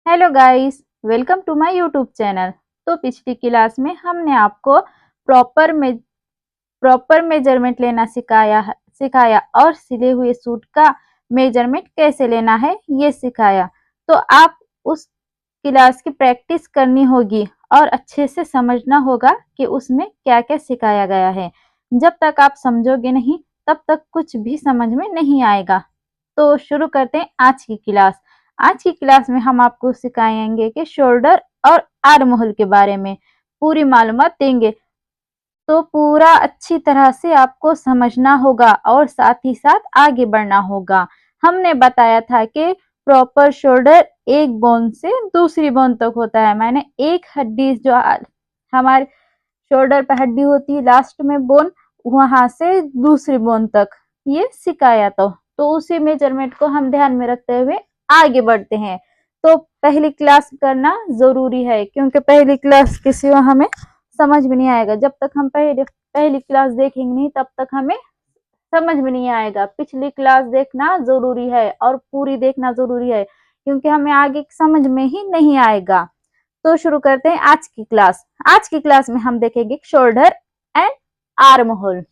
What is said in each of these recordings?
Hello guys, welcome to my YouTube channel. तो पिछली class में हमने आपको प्रॉपर में प्रॉपर मेजरमेंट लेना सिखाया और सिले हुए सूट का मेजरमेंट कैसे लेना है ये सिखाया। तो आप उस क्लास की प्रैक्टिस करनी होगी और अच्छे से समझना होगा कि उसमें क्या क्या सिखाया गया है। जब तक आप समझोगे नहीं तब तक कुछ भी समझ में नहीं आएगा। तो शुरू करते हैं आज की क्लास। आज की क्लास में हम आपको सिखाएंगे कि शोल्डर और आर्म होल के बारे में पूरी मालूमात देंगे। तो पूरा अच्छी तरह से आपको समझना होगा और साथ ही साथ आगे बढ़ना होगा। हमने बताया था कि प्रॉपर शोल्डर एक बोन से दूसरी बोन तक होता है। मैंने एक हड्डी जो हमारे शोल्डर पे हड्डी होती है लास्ट में बोन, वहां से दूसरी बोन तक ये सिखाया। तो उसी मेजरमेंट को हम ध्यान में रखते हुए आगे बढ़ते हैं। तो पहली क्लास करना जरूरी है क्योंकि पहली क्लास के सिवा हमें समझ में नहीं आएगा। जब तक हम पहली क्लास देखेंगे नहीं तब तक हमें समझ में नहीं आएगा। पिछली क्लास देखना जरूरी है और पूरी देखना जरूरी है क्योंकि हमें आगे समझ में ही नहीं आएगा। तो शुरू करते हैं आज की क्लास। आज की क्लास में हम देखेंगे शोल्डर एंड आर्म होल।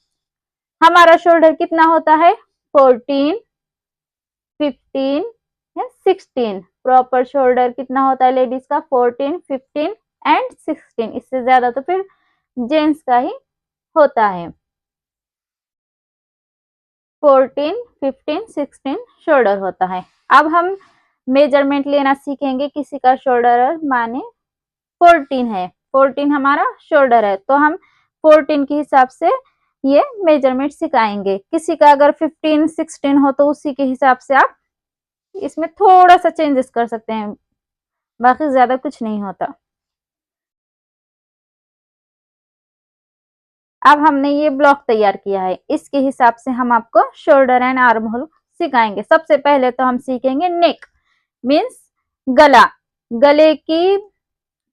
हमारा शोल्डर कितना होता है? 14, 15 या 16। प्रॉपर शोल्डर कितना होता है लेडीज का? 14, 15 एंड 16। इससे ज्यादा तो फिर जेंट्स का ही होता है। 14, 15, 16 शोल्डर होता है। अब हम मेजरमेंट लेना सीखेंगे। किसी का शोल्डर माने 14 है, 14 हमारा शोल्डर है, तो हम 14 के हिसाब से ये मेजरमेंट सिखाएंगे। किसी का अगर 15, 16 हो तो उसी के हिसाब से आप इसमें थोड़ा सा चेंजेस कर सकते हैं, बाकी ज्यादा कुछ नहीं होता। अब हमने ये ब्लॉक तैयार किया है, इसके हिसाब से हम आपको शोल्डर एंड आर्म होल सिखाएंगे। सबसे पहले तो हम सीखेंगे नेक, मीन्स गला। गले की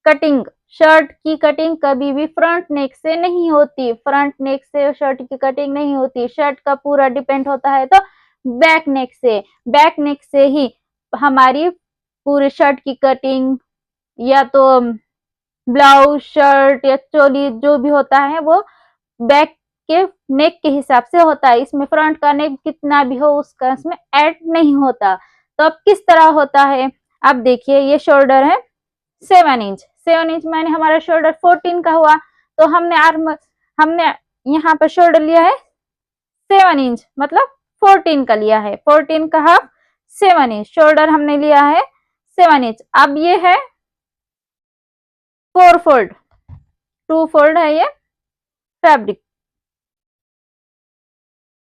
कटिंग, शर्ट की कटिंग कभी भी फ्रंट नेक से नहीं होती। फ्रंट नेक से शर्ट की कटिंग नहीं होती। शर्ट का पूरा डिपेंड होता है तो बैक नेक से। बैक नेक से ही हमारी पूरे शर्ट की कटिंग या तो ब्लाउज, शर्ट या चोली जो भी होता है वो बैक के नेक के हिसाब से होता है। इसमें फ्रंट का नेक कितना भी हो उसका इसमें ऐड नहीं होता। तो अब किस तरह होता है? अब देखिए, ये शोल्डर है 7 इंच। 7 इंच माने हमारा शोल्डर 14 का हुआ। तो हमने यहाँ पर शोल्डर लिया है 7 इंच, मतलब 14 का लिया है। 14 का हाफ 7 इंच शोल्डर हमने लिया है 7 इंच। अब ये है 4 फोल्ड, 2 फोल्ड है ये फैब्रिक।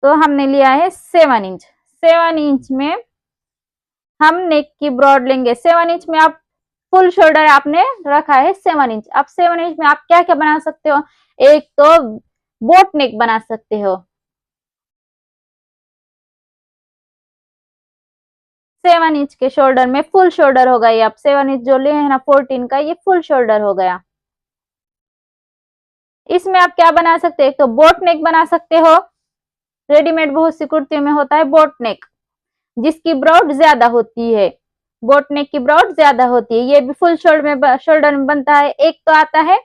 तो हमने लिया है 7 इंच। 7 इंच में हम नेक की ब्रॉड लेंगे। 7 इंच में आप फुल शोल्डर आपने रखा है 7 इंच। अब 7 इंच में आप क्या क्या बना सकते हो? एक तो बोट नेक बना सकते हो। 7 इंच के शोल्डर में फुल शोल्डर होगा ये। आप 7 इंच जो लिए है ना 14 का, ये फुल शोल्डर हो गया। इसमें आप क्या बना सकते हो? एक तो बोट नेक बना सकते हो। रेडीमेड बहुत सी कुर्तियों में होता है बोट नेक, जिसकी ब्रॉड ज्यादा होती है। बोट नेक की ब्रॉड ज्यादा होती है। ये भी फुल शोल्डर में बनता है। एक तो आता है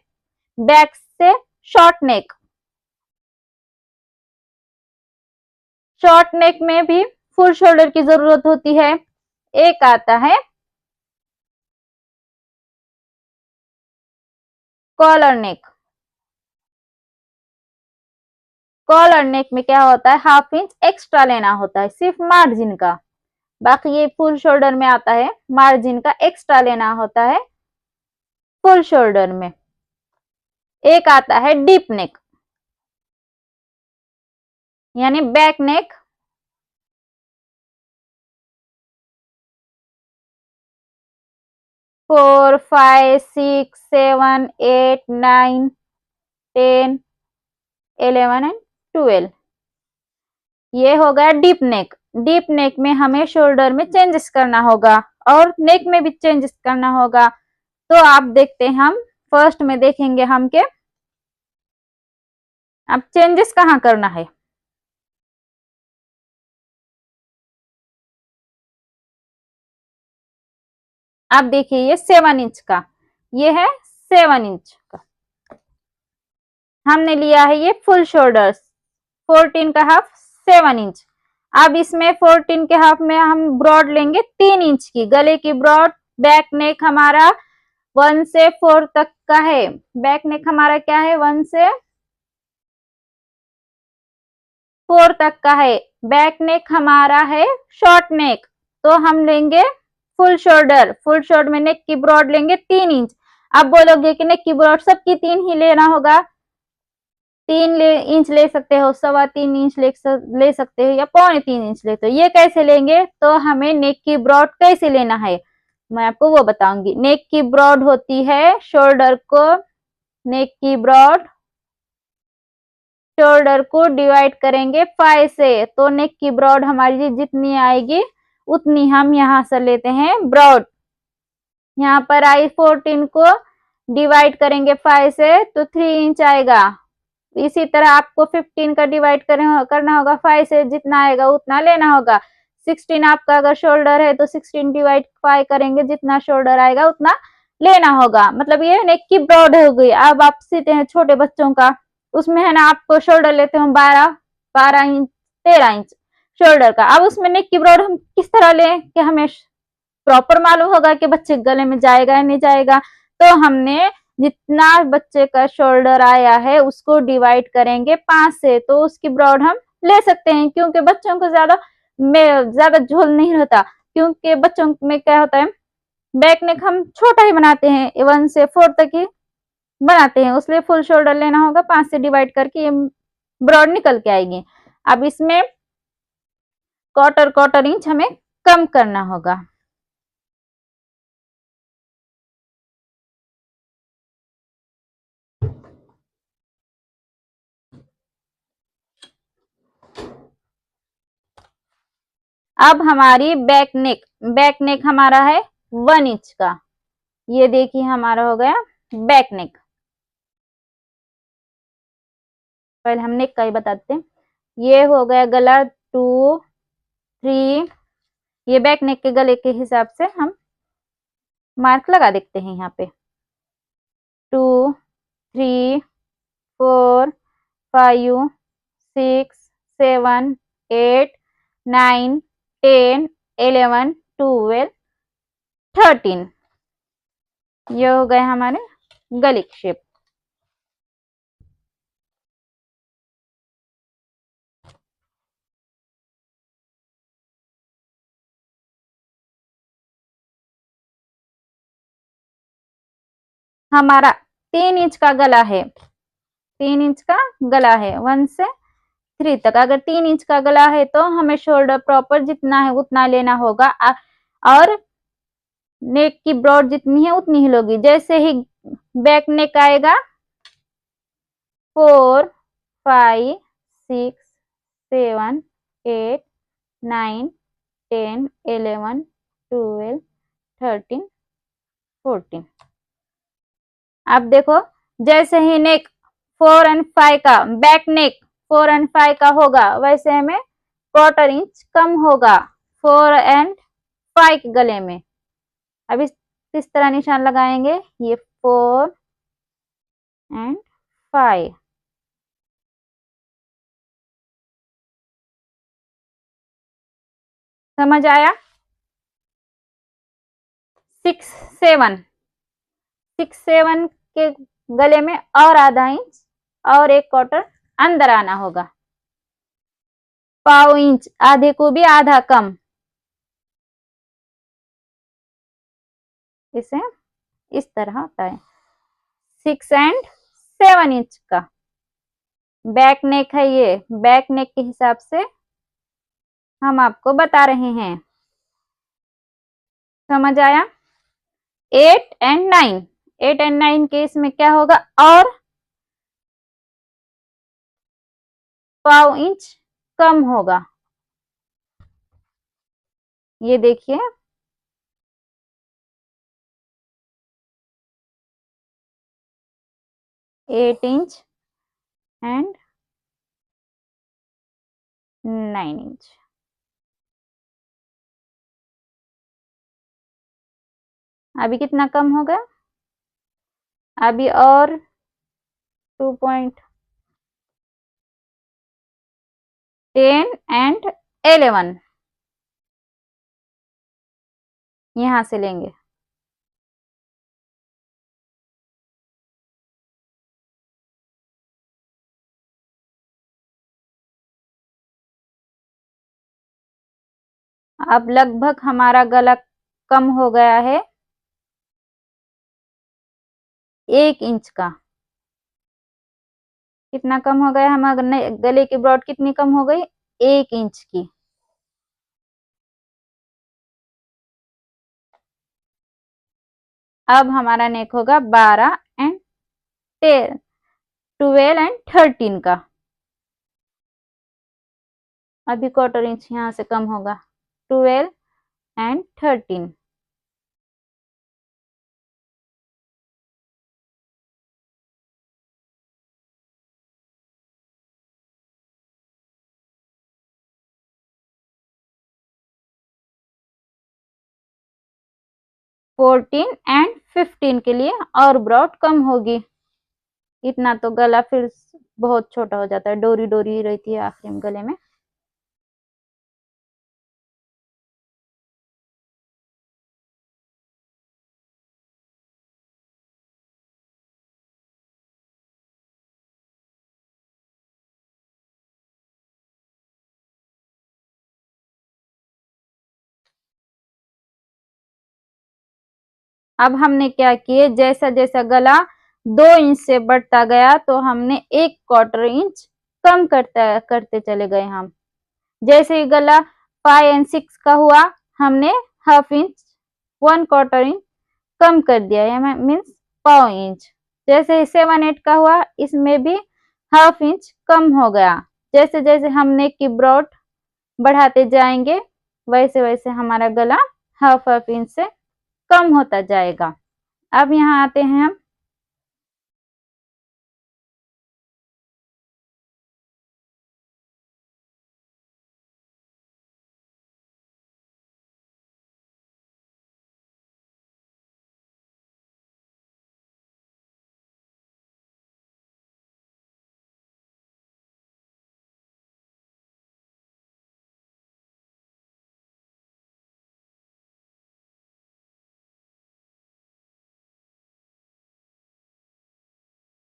बैक से शॉर्ट नेक। शॉर्ट नेक में भी फुल शोल्डर की जरूरत होती है। एक आता है कॉलर नेक। कॉलर नेक में क्या होता है? हाफ इंच एक्स्ट्रा लेना होता है सिर्फ मार्जिन का। बाकी ये फुल शोल्डर में आता है मार्जिन का एक्स्ट्रा लेना होता है फुल शोल्डर में। एक आता है डीप नेक, यानी बैक नेक। 4, 5, 6, 7, 8, 9, 10, 11 एंड 12। ये हो गया डीप नेक। डीप नेक में हमें शोल्डर में चेंजेस करना होगा और नेक में भी चेंजेस करना होगा। तो आप देखते हैं, हम फर्स्ट में देखेंगे हम के अब चेंजेस कहाँ करना है। अब देखिए ये 7 इंच का, ये है 7 इंच का। हमने लिया है ये फुल शोल्डर 14 का हाफ 7 इंच। अब इसमें 14 के हाफ में हम ब्रॉड लेंगे 3 इंच की, गले की ब्रॉड। बैक नेक हमारा 1 से 4 तक का है। बैक नेक हमारा क्या है, 1 से 4 तक का है। बैक नेक हमारा है शॉर्ट नेक, तो हम लेंगे फुल शोल्डर। फुल शोल्डर में नेक की ब्रॉड लेंगे 3 इंच। अब बोलोगे कि नेक की ब्रॉड सबकी 3 ही लेना होगा, 3 इंच ले सकते हो, 3.25 इंच ले सकते हो, या 3.25 इंच लेते हो। ये कैसे लेंगे, तो हमें नेक की ब्रॉड कैसे लेना है मैं आपको वो बताऊंगी। नेक की ब्रॉड होती है शोल्डर को, नेक की ब्रॉड शोल्डर को डिवाइड करेंगे 5 से, तो नेक की ब्रॉड हमारी जितनी आएगी उतनी हम यहाँ से लेते हैं ब्रॉड। यहाँ पर आई 14 को डिवाइड करेंगे 5 से तो 3 इंच आएगा। इसी तरह आपको 15 का डिवाइड करना होगा 5 से, जितना आएगा उतना लेना होगा। 16 आपका अगर शोल्डर है तो 16 डिवाइड 5 करेंगे, जितना शोल्डर आएगा उतना लेना होगा। मतलब ये नेक की ब्रॉड हो गई। अब आप सीते हैं छोटे बच्चों का, उसमें है ना आपको शोल्डर लेते हो 12 इंच 13 इंच शोल्डर का। अब उसमें नेक की ब्रॉड हम किस तरह लें कि हमें प्रॉपर मालूम होगा कि बच्चे गले में जाएगा या नहीं जाएगा। तो हमने जितना बच्चे का शोल्डर आया है उसको डिवाइड करेंगे 5 से, तो उसकी ब्रॉड हम ले सकते हैं। क्योंकि बच्चों को ज्यादा झोल नहीं रहता, क्योंकि बच्चों में क्या होता है बैक नेक हम छोटा ही बनाते हैं, 1 से 4 तक ही बनाते हैं, इसलिए फुल शोल्डर लेना होगा। 5 से डिवाइड करके ये ब्रॉड निकल के आएगी। अब इसमें क्वार्टर इंच हमें कम करना होगा। अब हमारी बैक नेक हमारा है 1 इंच का। ये देखिए हमारा हो गया बैक नेक। पहले हम नेक का ही बताते हैं। ये हो गया गला 2 3, ये बैक नेक के गले के हिसाब से हम मार्क लगा देते हैं यहाँ पे। 2 3 4 5 6 7 8 9 10 11 12 13। ये हो गए हमारे गले की शेप। हमारा 3 इंच का गला है, 3 इंच का गला है 1 से 3 तक। अगर 3 इंच का गला है तो हमें शोल्डर प्रॉपर जितना है उतना लेना होगा, और नेक की ब्रॉड जितनी है उतनी ही लोगी। जैसे ही बैक नेक आएगा 4 5 6 7 8 9 10 11 12 13 14। अब देखो जैसे ही नेक 4 एंड 5 का बैक नेक 4 एंड 5 का होगा, वैसे हमें क्वार्टर इंच कम होगा 4 एंड 5 के गले में। अब इस तरह निशान लगाएंगे, ये 4 एंड 5। समझ आया। 6 7 6 7 के गले में और आधा इंच और एक क्वार्टर अंदर आना होगा। 1/4 इंच, आधे को भी आधा कम। इसे इस तरह होता है। 6 एंड 7 इंच का बैक नेक है। ये बैक नेक के हिसाब से हम आपको बता रहे हैं। समझ आया। 8 एंड 9, 8 एंड 9 के इसमें क्या होगा, और 1/4 इंच कम होगा। ये देखिए 8 इंच एंड 9 इंच। अभी कितना कम हो गया, अभी और 2.10 एंड 11 यहां से लेंगे। अब लगभग हमारा गला कम हो गया है 1 इंच का। कितना कम हो गया हमारे गले की ब्रॉड, कितनी कम हो गई, 1 इंच की। अब हमारा नेक होगा 12 एंड 12 एंड 13 का। अभी 1/4 इंच यहाँ से कम होगा, 12 एंड 13। फोर्टीन एंड 15 के लिए और ब्रॉड कम होगी। इतना तो गला फिर बहुत छोटा हो जाता है, डोरी डोरी रहती है आखिर में गले में। अब हमने क्या किए, जैसा जैसा गला 2 इंच से बढ़ता गया तो हमने 1/4 इंच कम करते चले गए हम। जैसे ही गला 5 एंड 6 का हुआ, हमने हाफ इंच 1/4 इंच कम कर दिया, या मीन्स पाव इंच। जैसे ही 7 8 का हुआ, इसमें भी हाफ इंच कम हो गया। जैसे जैसे हम नेक की ब्रॉड बढ़ाते जाएंगे, वैसे वैसे हमारा गला हाफ हाफ इंच से कम होता जाएगा। अब यहाँ आते हैं हम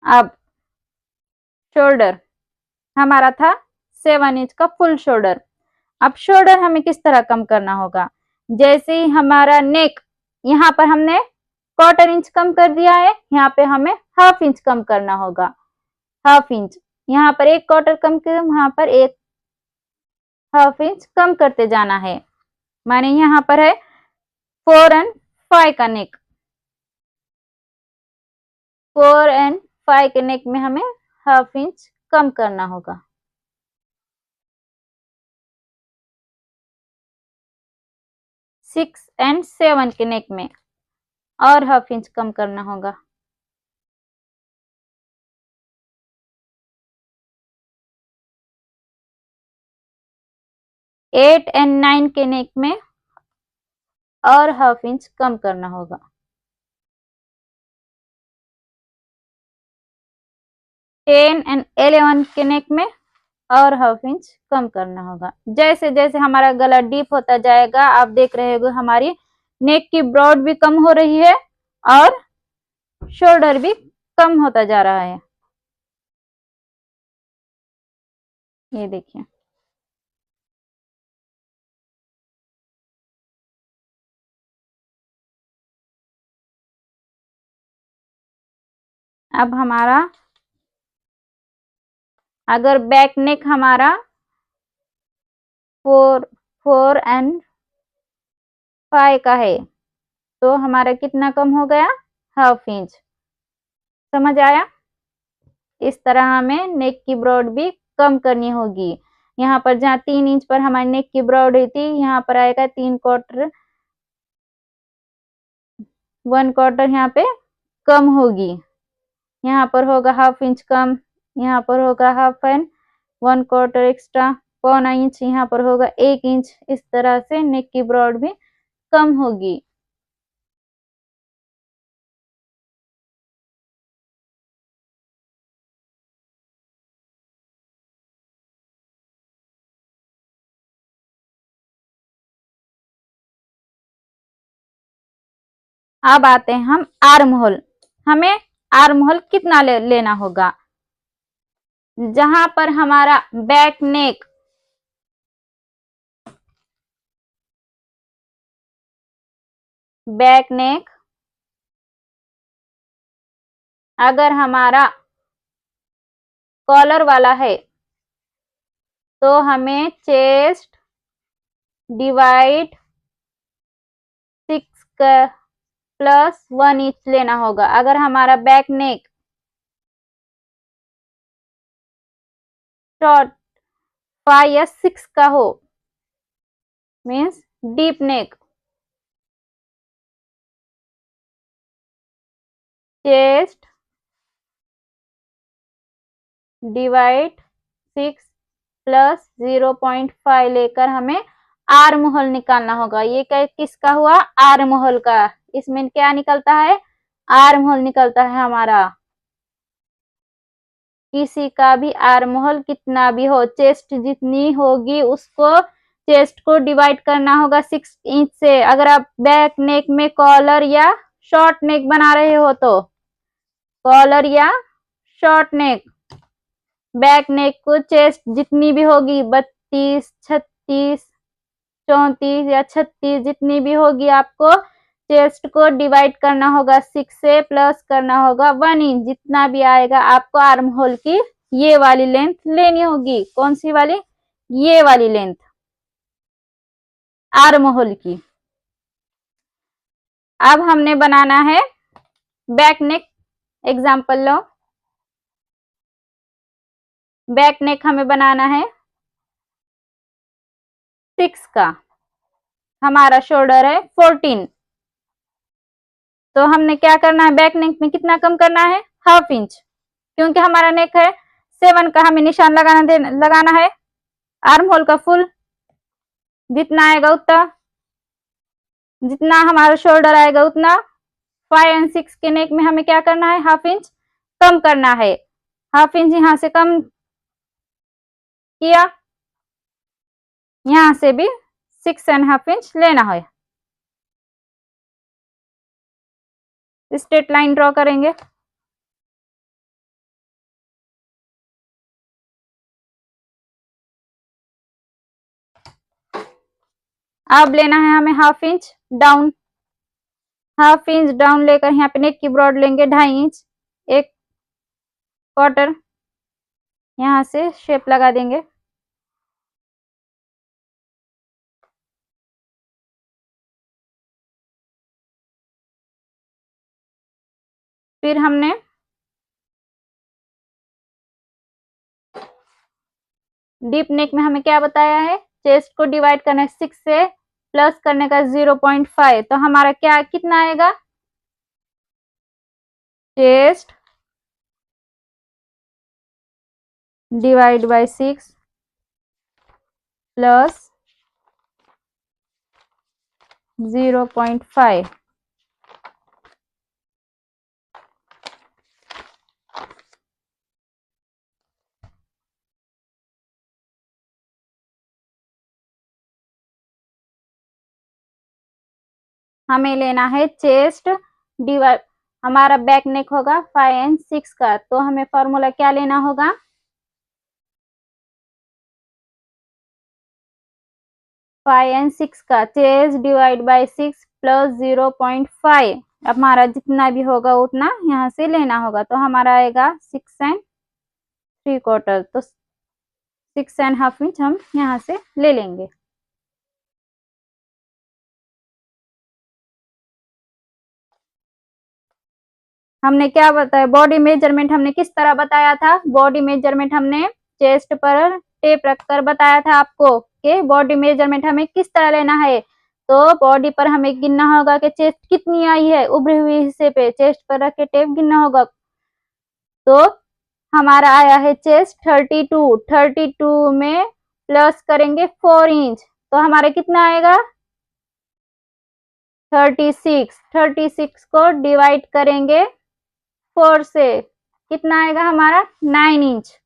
अब शोल्डर। हमारा था 7 इंच का फुल शोल्डर। अब शोल्डर हमें किस तरह कम करना होगा, जैसे ही हमारा नेक, यहाँ पर हमने 1/4 इंच कम कर दिया है, यहाँ पे हमें हाफ इंच कम करना होगा। हाफ इंच, यहाँ पर 1/4 कम कर, वहां पर 1 हाफ इंच कम करते जाना है। माने यहाँ पर है 4 एंड 5 का नेक, 4 एंड 5 के नेक में हमें हाफ इंच कम करना होगा। 6 एंड 7 के नेक में और हाफ इंच कम करना होगा। 8 एंड 9 के नेक में और हाफ इंच कम करना होगा। 10 एंड 11 के नेक में और हाफ इंच कम करना होगा। जैसे जैसे हमारा गला डीप होता जाएगा, आप देख रहे हो हमारी नेक की ब्रॉड भी कम हो रही है और शोल्डर भी कम होता जा रहा है। ये देखिए, अब हमारा अगर बैक नेक हमारा 4 एंड 5 का है, तो हमारा कितना कम हो गया, हाफ इंच। समझ आया? इस तरह हमें नेक की ब्रॉड भी कम करनी होगी। यहाँ पर जहाँ 3 इंच पर हमारी नेक की ब्रॉड हुई थी, यहाँ पर आएगा 3/4, 1/4 यहाँ पे कम होगी। यहाँ पर होगा हाफ इंच कम, यहाँ पर होगा हाफ एंड 1/4 एक्स्ट्रा, पौना इंच, यहाँ पर होगा 1 इंच। इस तरह से नेक की ब्रॉड भी कम होगी। अब आते हैं हम आर्म होल। हमें आर्म होल कितना लेना होगा? जहां पर हमारा बैक नेक अगर हमारा कॉलर वाला है तो हमें चेस्ट डिवाइड 6 प्लस 1 इंच लेना होगा। अगर हमारा बैक नेक शॉर्ट 5 या 6 का हो, means deep neck, chest divide 6 plus 0.5 लेकर हमें आर्म होल निकालना होगा। ये किसका हुआ? आर्म होल का। इसमें क्या निकलता है? आर्म होल निकलता है हमारा। किसी का भी आर्म होल कितना भी हो, चेस्ट जितनी होगी उसको, चेस्ट को डिवाइड करना होगा 6 इंच से। अगर आप बैक नेक में कॉलर या शॉर्ट नेक बना रहे हो तो कॉलर या शॉर्ट नेक, बैक नेक को चेस्ट जितनी भी होगी 32, 36, 34 या 36 जितनी भी होगी, आपको चेस्ट को डिवाइड करना होगा 6 से, प्लस करना होगा 1 इंच। जितना भी आएगा आपको आर्म होल की ये वाली लेंथ लेनी होगी। कौन सी वाली? ये वाली लेंथ आर्म होल की। अब हमने बनाना है बैक नेक। एग्जाम्पल लो, बैक नेक हमें बनाना है 6 का, हमारा शोल्डर है 14। तो हमने क्या करना है? बैक नेक में कितना कम करना है? हाफ इंच, क्योंकि हमारा नेक है 7 का, हमें निशान लगाना है। आर्म होल का फुल जितना आएगा उतना, जितना हमारा शोल्डर आएगा उतना। 5 एंड 6 के नेक में हमें क्या करना है? हाफ इंच कम करना है। हाफ इंच यहां से कम किया, यहां से भी 6.5 इंच लेना है। स्ट्रेट लाइन ड्रॉ करेंगे। अब लेना है हमें half inch down. Half inch down लेकर यहाँ पे नेक की ब्रॉड लेंगे 2.5 इंच, एक क्वार्टर यहाँ से शेप लगा देंगे। फिर हमने डीप नेक में हमें क्या बताया है? चेस्ट को डिवाइड करना है 6 से, प्लस करने का 0.5। तो हमारा क्या कितना आएगा? Chest divide by 6 plus 0.5। हमें लेना है चेस्ट डिवाइड, हमारा बैक नेक होगा 5 एंड 6 का, तो हमें फॉर्मूला क्या लेना होगा? 5 एंड 6 का चेस्ट डिवाइड बाय 6 प्लस 0.5। अब हमारा जितना भी होगा उतना यहाँ से लेना होगा। तो हमारा आएगा 6.75। तो 6.5 इंच हम यहाँ से ले लेंगे। हमने क्या बताया? बॉडी मेजरमेंट हमने किस तरह बताया था? बॉडी मेजरमेंट हमने चेस्ट पर टेप रखकर बताया था आपको कि बॉडी मेजरमेंट हमें किस तरह लेना है। तो बॉडी पर हमें गिनना होगा कि चेस्ट कितनी आई है, उभरे हुए हिस्से पे चेस्ट पर रख के टेप गिनना होगा। तो हमारा आया है चेस्ट 32। 32 में प्लस करेंगे 4 इंच, तो हमारा कितना आएगा? 36। 36 को डिवाइड करेंगे 4 से, कितना आएगा हमारा? 9 इंच।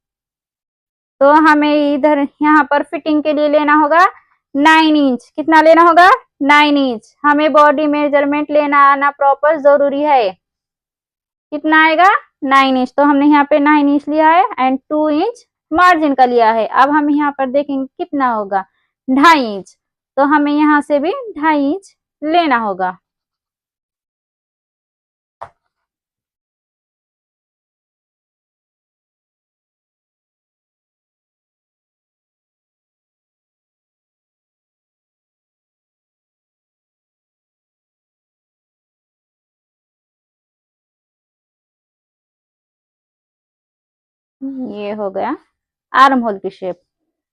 तो हमें इधर यहाँ पर फिटिंग के लिए लेना होगा 9 इंच। कितना लेना होगा? 9 इंच। हमें बॉडी मेजरमेंट लेना आना प्रॉपर जरूरी है। कितना आएगा? 9 इंच। तो हमने यहाँ पे 9 इंच लिया है एंड 2 इंच मार्जिन का लिया है। अब हम यहाँ पर देखेंगे कितना होगा, 2.5 इंच। तो हमें यहाँ से भी 2.5 इंच लेना होगा। ये हो गया आर्म होल की शेप।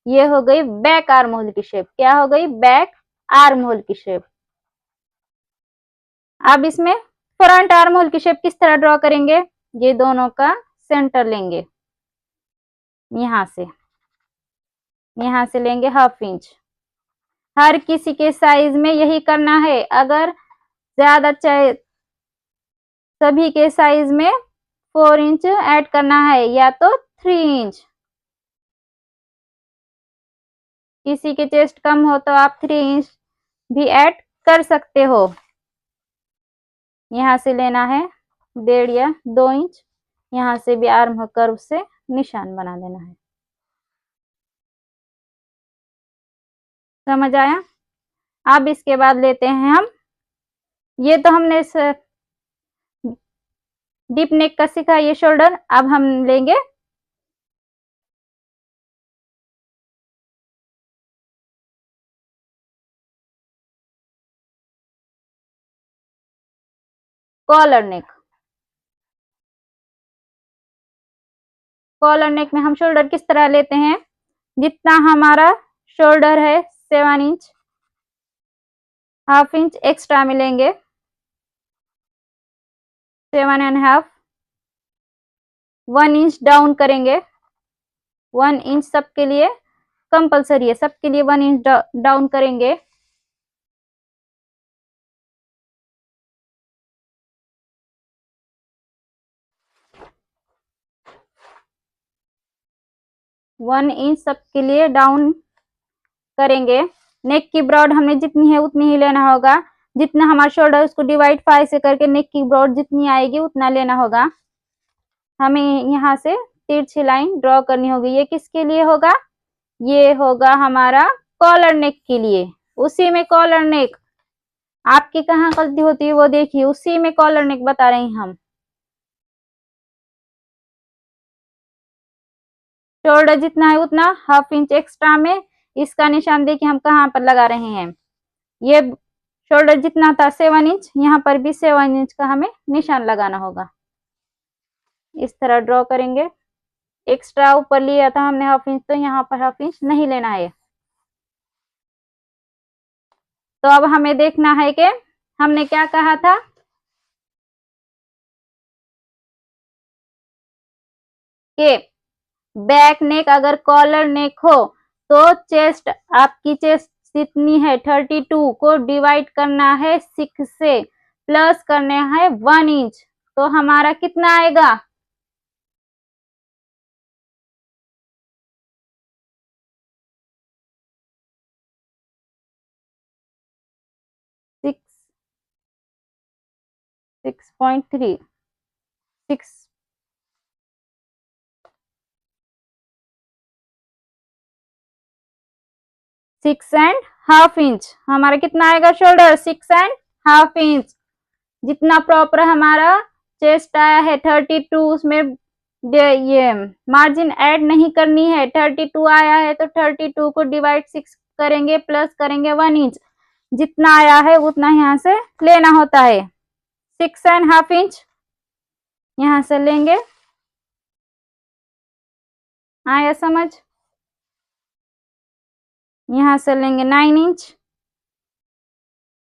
ये हो गई बैक आर्म होल की शेप। क्या हो गई? बैक आर्म होल की शेप। अब इसमें फ्रंट आर्म होल की शेप किस तरह ड्रॉ करेंगे? ये दोनों का सेंटर लेंगे, यहाँ से लेंगे 1/2 इंच। हर किसी के साइज में यही करना है। अगर ज्यादा चाहे सभी के साइज में 4 इंच ऐड करना है या तो 3 इंच। किसी के चेस्ट कम हो तो आप 3 इंच भी ऐड कर सकते हो। यहाँ से लेना है 1.5 या 2 इंच। यहाँ से भी आर्म कर्व से निशान बना देना है। समझ आया? अब इसके बाद लेते हैं हम, ये तो हमने डीप नेक का सीखा, ये शोल्डर। अब हम लेंगे कॉलर नेक। कॉलर नेक में हम शोल्डर किस तरह लेते हैं? जितना हमारा शोल्डर है 7 इंच, 1/2 इंच एक्स्ट्रा मिलेंगे, 7.5। 1 इंच डाउन करेंगे। 1 इंच सबके लिए कंपलसरी है, सबके लिए 1 इंच डाउन करेंगे। वन इंच सबके लिए डाउन करेंगे। नेक की ब्रॉड हमें जितनी है उतनी ही लेना होगा। जितना हमारा शोल्डर उसको डिवाइड 5 से करके नेक की ब्रॉड जितनी आएगी उतना लेना होगा। हमें यहाँ से तिरछी लाइन ड्रॉ करनी होगी। ये किसके लिए होगा? ये होगा हमारा कॉलर नेक के लिए। उसी में कॉलर नेक, आपकी कहाँ गलती होती है वो देखिए, उसी में कॉलर नेक बता रहे हैं हम। शोल्डर जितना है उतना 1/2 इंच एक्स्ट्रा में इसका निशान देखिए हम कहाँ पर लगा रहे हैं। ये शोल्डर जितना था 7 इंच, यहाँ पर भी 7 इंच का हमें निशान लगाना होगा। इस तरह ड्रॉ करेंगे। एक्स्ट्रा ऊपर लिया था हमने 1/2 इंच, तो यहाँ पर 1/2 इंच नहीं लेना है। तो अब हमें देखना है कि हमने क्या कहा था कि बैक नेक अगर कॉलर नेक हो तो चेस्ट, आपकी चेस्ट जितनी है 32 को डिवाइड करना है 6 से, प्लस करने हैं 1 इंच। तो हमारा कितना आएगा? 6, 6.3, 6 6.5 इंच। हमारा कितना आएगा शोल्डर? 6.5 इंच। जितना प्रॉपर हमारा चेस्ट आया है 32, उसमें ये मार्जिन ऐड नहीं करनी है। 32 आया है तो 32 को डिवाइड 6 करेंगे, प्लस करेंगे 1 इंच। जितना आया है उतना यहाँ से लेना होता है। 6.5 इंच यहाँ से लेंगे। आया समझ? यहाँ से लेंगे 9 इंच,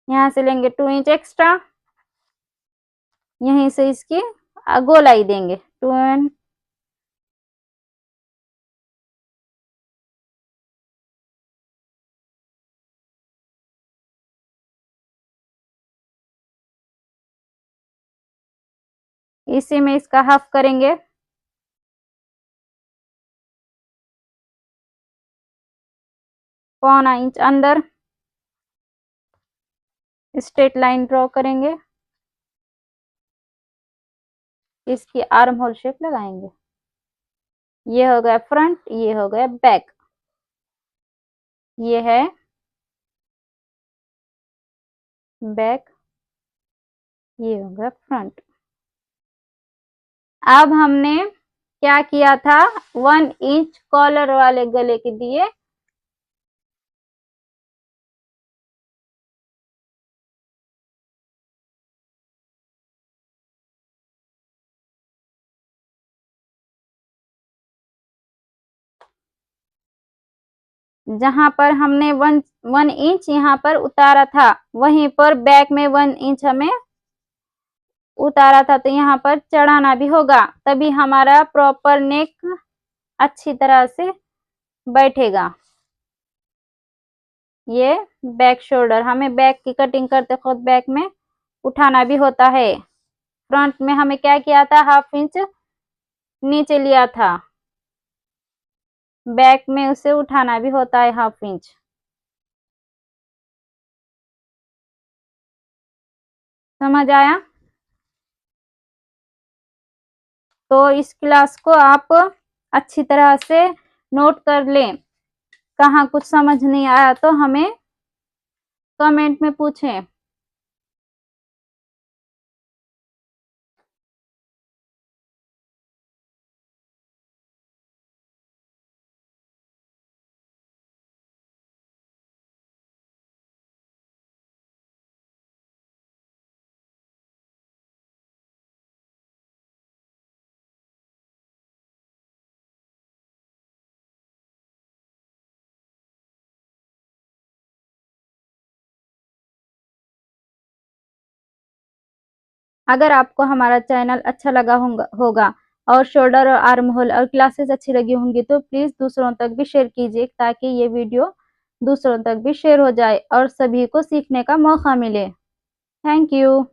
यहाँ से लेंगे 2 इंच एक्स्ट्रा, यहीं से इसकी गोलाई देंगे 2। इसी में इसका हाफ करेंगे। पौना इंच अंदर स्ट्रेट लाइन ड्रॉ करेंगे, इसकी आर्म होल शेप लगाएंगे। ये हो गया फ्रंट, ये हो गया बैक, ये है बैक, ये हो गया फ्रंट। अब हमने क्या किया था, 1 इंच कॉलर वाले गले के दिए, जहां पर हमने 1 इंच यहाँ पर उतारा था, वहीं पर बैक में 1 इंच हमें उतारा था, तो यहाँ पर चढ़ाना भी होगा, तभी हमारा प्रॉपर नेक अच्छी तरह से बैठेगा। ये बैक शोल्डर, हमें बैक की कटिंग करते खुद बैक में उठाना भी होता है। फ्रंट में हमें क्या किया था, 1/2 इंच नीचे लिया था, बैक में उसे उठाना भी होता है 1/2 इंच। समझ आया? तो इस क्लास को आप अच्छी तरह से नोट कर लें। कहाँ कुछ समझ नहीं आया तो हमें कमेंट में पूछें। अगर आपको हमारा चैनल अच्छा लगा होगा और शोल्डर और आर्म होल और क्लासेस अच्छी लगी होंगी तो प्लीज़ दूसरों तक भी शेयर कीजिए, ताकि ये वीडियो दूसरों तक भी शेयर हो जाए और सभी को सीखने का मौका मिले। Thank you.